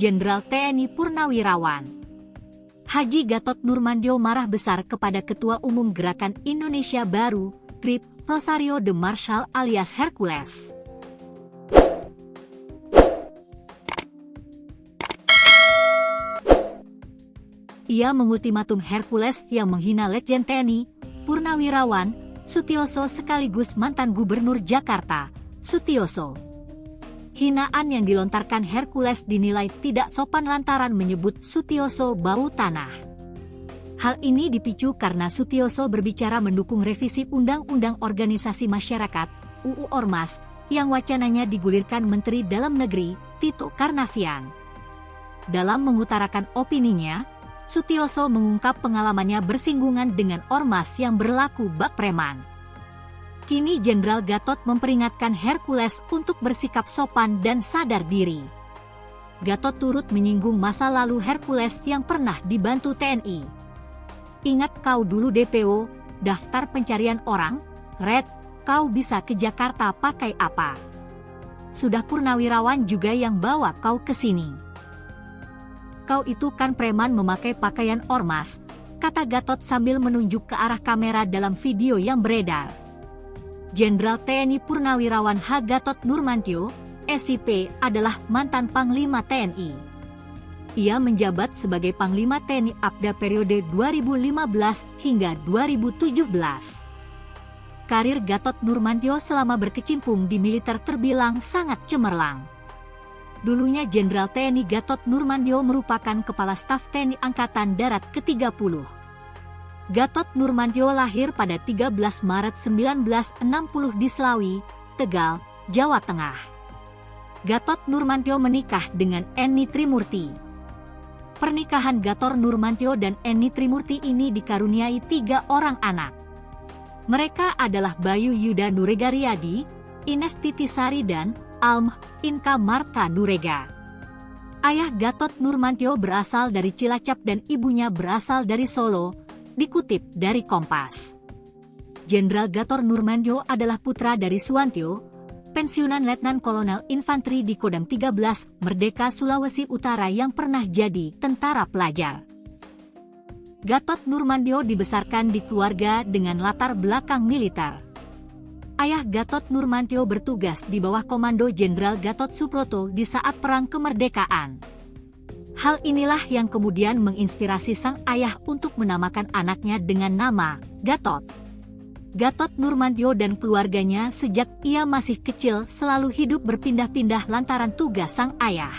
Jenderal TNI Purnawirawan. Haji Gatot Nurmantio marah besar kepada Ketua Umum Gerakan Indonesia Baru, GRIB, Rosario de Marshall alias Hercules. Ia mengultimatum Hercules yang menghina Letjen TNI, Purnawirawan, Sutioso sekaligus mantan Gubernur Jakarta, Sutioso. Hinaan yang dilontarkan Hercules dinilai tidak sopan lantaran menyebut Sutioso bau tanah. Hal ini dipicu karena Sutioso berbicara mendukung revisi Undang-Undang Organisasi Masyarakat, UU Ormas, yang wacananya digulirkan Menteri Dalam Negeri, Tito Karnavian. Dalam mengutarakan opininya, Sutioso mengungkap pengalamannya bersinggungan dengan ormas yang berlaku bak preman. Kini Jenderal Gatot memperingatkan Hercules untuk bersikap sopan dan sadar diri. Gatot turut menyinggung masa lalu Hercules yang pernah dibantu TNI. Ingat kau dulu DPO, daftar pencarian orang, Red, kau bisa ke Jakarta pakai apa? Sudah Purnawirawan juga yang bawa kau ke sini. Kau itu kan preman memakai pakaian ormas, kata Gatot sambil menunjuk ke arah kamera dalam video yang beredar. Jenderal TNI Purnawirawan H. Gatot Nurmantio, SIP, adalah mantan Panglima TNI. Ia menjabat sebagai Panglima TNI APDA periode 2015 hingga 2017. Karir Gatot Nurmantio selama berkecimpung di militer terbilang sangat cemerlang. Dulunya Jenderal TNI Gatot Nurmantio merupakan Kepala Staf TNI Angkatan Darat ke-30. Gatot Nurmantio lahir pada 13 Maret 1960 di Slawi, Tegal, Jawa Tengah. Gatot Nurmantio menikah dengan Eni Trimurti. Pernikahan Gatot Nurmantio dan Eni Trimurti ini dikaruniai 3 orang anak. Mereka adalah Bayu Yuda Nurega Riyadi, Ines Titisari dan Alm Inka Marta Nurega. Ayah Gatot Nurmantio berasal dari Cilacap dan ibunya berasal dari Solo, dikutip dari Kompas. Jenderal Gatot Nurmantio adalah putra dari Suwantio, pensiunan Letnan Kolonel Infanteri di Kodam 13, Merdeka Sulawesi Utara yang pernah jadi tentara pelajar. Gatot Nurmantio dibesarkan di keluarga dengan latar belakang militer. Ayah Gatot Nurmantio bertugas di bawah komando Jenderal Gatot Subroto di saat Perang Kemerdekaan. Hal inilah yang kemudian menginspirasi sang ayah untuk menamakan anaknya dengan nama Gatot. Gatot Nurmantio dan keluarganya sejak ia masih kecil selalu hidup berpindah-pindah lantaran tugas sang ayah.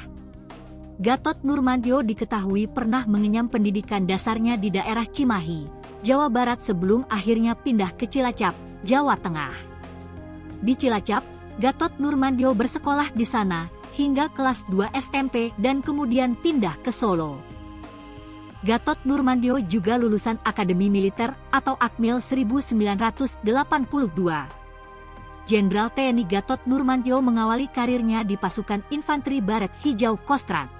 Gatot Nurmantio diketahui pernah mengenyam pendidikan dasarnya di daerah Cimahi, Jawa Barat sebelum akhirnya pindah ke Cilacap, Jawa Tengah. Di Cilacap, Gatot Nurmantio bersekolah di sana hingga kelas 2 SMP dan kemudian pindah ke Solo. Gatot Nurmantio juga lulusan Akademi Militer atau Akmil 1982. Jenderal TNI Gatot Nurmantio mengawali karirnya di pasukan Infanteri Baret Hijau Kostrad.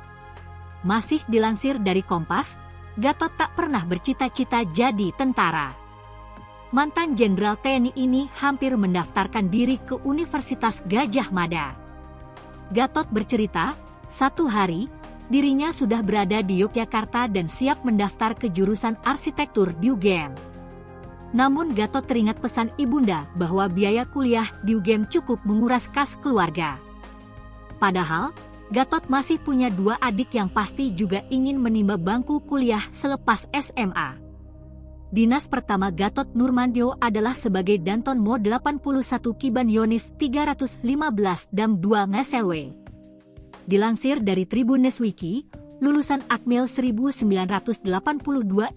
Masih dilansir dari Kompas, Gatot tak pernah bercita-cita jadi tentara. Mantan Jenderal TNI ini hampir mendaftarkan diri ke Universitas Gadjah Mada. Gatot bercerita, satu hari, dirinya sudah berada di Yogyakarta dan siap mendaftar ke jurusan arsitektur di UGM. Namun Gatot teringat pesan ibunda bahwa biaya kuliah di UGM cukup menguras kas keluarga. Padahal, Gatot masih punya 2 adik yang pasti juga ingin menimba bangku kuliah selepas SMA. Dinas pertama Gatot Nurmantio adalah sebagai Danton Mo 81 Kiban Yonif 315 Dam 2 Ngeselwe. Dilansir dari Tribunes Wiki, lulusan Akmil 1982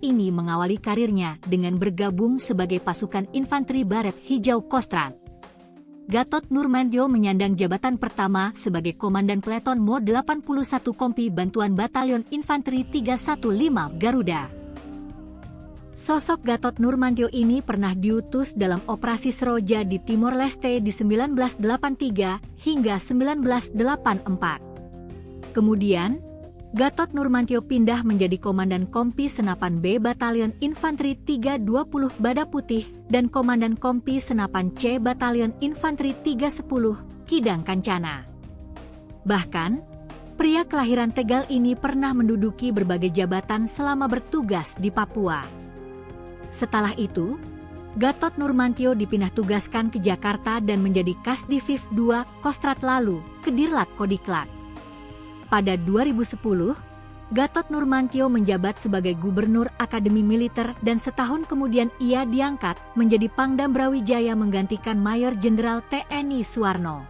ini mengawali karirnya dengan bergabung sebagai pasukan Infanteri Baret Hijau Kostrad. Gatot Nurmantio menyandang jabatan pertama sebagai Komandan Peleton Mo 81 Kompi Bantuan Batalion Infanteri 315 Garuda. Sosok Gatot Nurmantio ini pernah diutus dalam Operasi Seroja di Timor Leste di 1983 hingga 1984. Kemudian, Gatot Nurmantio pindah menjadi Komandan Kompi Senapan B Batalion Infanteri 320 Bada Putih dan Komandan Kompi Senapan C Batalion Infanteri 310 Kidang Kancana. Bahkan, Pria kelahiran Tegal ini pernah menduduki berbagai jabatan selama bertugas di Papua. Setelah itu, Gatot Nurmantio dipindah tugaskan ke Jakarta dan menjadi Kasdivif II Kostrat lalu ke Dirlat Kodiklat. Pada 2010, Gatot Nurmantio menjabat sebagai Gubernur Akademi Militer dan setahun kemudian ia diangkat menjadi Pangdam Brawijaya menggantikan Mayor Jenderal TNI Suwarno.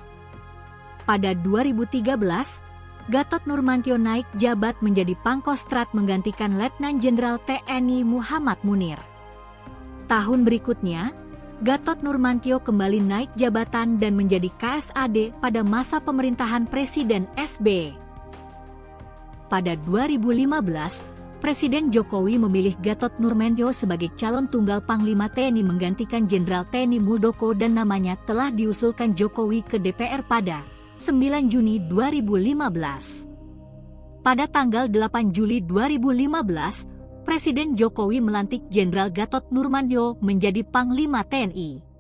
Pada 2013, Gatot Nurmantio naik jabat menjadi Pangkostrat menggantikan Letnan Jenderal TNI Muhammad Munir. Tahun berikutnya, Gatot Nurmantio kembali naik jabatan dan menjadi KSAD pada masa pemerintahan Presiden SB. Pada 2015, Presiden Jokowi memilih Gatot Nurmantio sebagai calon tunggal Panglima TNI menggantikan Jenderal TNI Muldoko dan namanya telah diusulkan Jokowi ke DPR pada 9 Juni 2015. Pada tanggal 8 Juli 2015, Presiden Jokowi melantik Jenderal Gatot Nurmantio menjadi Panglima TNI.